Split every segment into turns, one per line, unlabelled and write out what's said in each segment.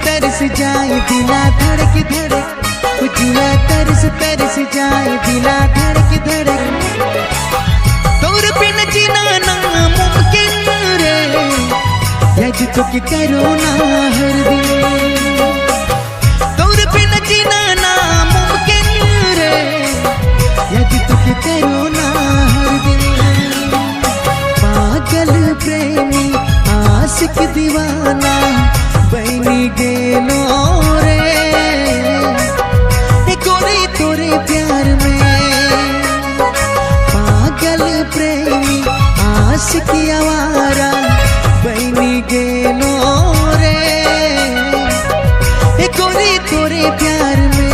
तरस जाए दिला धड़क धड़क, जिया तरस जाए दिला धड़क धड़क। तोर बिन जीना नामुमकिन रे, यज तो कि करो ना हर दिन। तोर बिन जीना नामुमकिन रे, यज तो कि करो ना हर दिन। पागल प्रेमी आशिक दीवाना बनी गेलो रे, गोरी तोरे प्यार में। पागल प्रेमी आशिक आवारा बनी गेलो रे, गोरी तोरे प्यार में।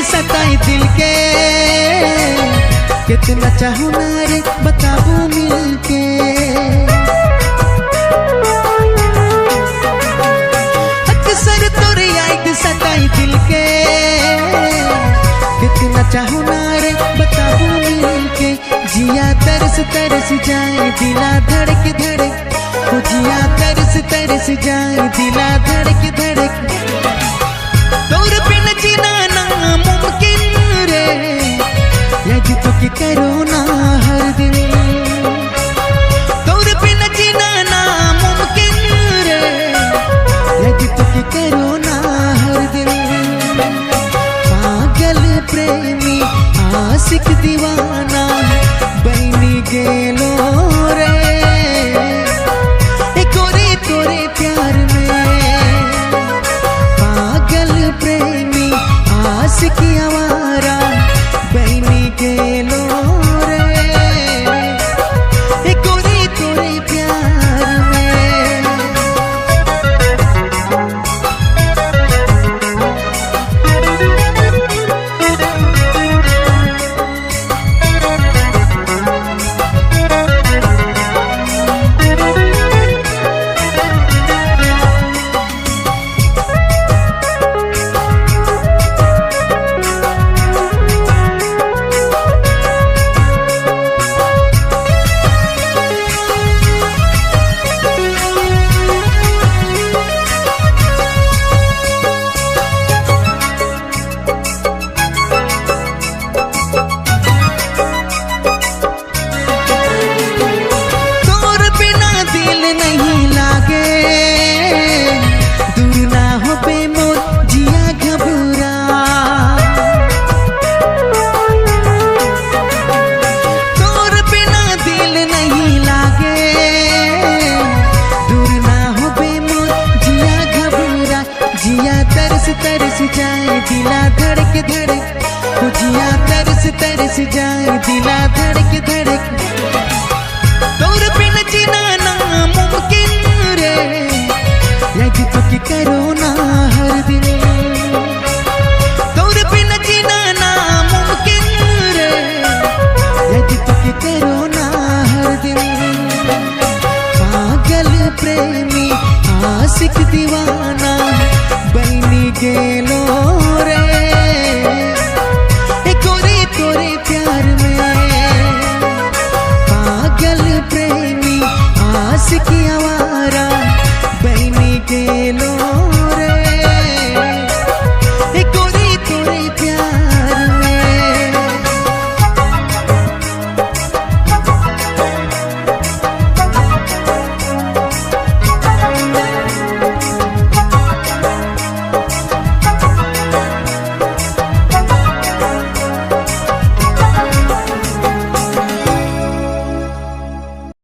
सताई दिल के कितना चाहूं ना रे बताबू मिलके। अक्सर तोरे याद सताई दिल के कितना चाहूं ना रे बताबू मिलके। जिया तरस जाए दिला धड़क धड़क, जिया तरस जाए दिला धड़क धड़क। तोर बिन जीना नामुमकिन रे, यज तो कि करो ना हर दिन। तोर बिन जीना नामुमकिन रे, यज तो कि करो ना हर दिन। पागल प्रेमी आशिक दीवाना बनी गेलो रे, गोरी तोरे प्यार में। तरस जाए दिला धड़क धड़क, जिया तरस जाए दिला धड़क धड़क। तोर बिन जीना नामुमकिन रे, यदि तो कि करो ना हर दिन। तोर बिन जीना नामुमकिन रे, यदि तो कि करो ना हर दिन। पागल प्रेमी आशिक दीवाना बनी गेलो रे, तोरे प्यार में। पागल प्रेमी आशिक आवारा बनी गेलो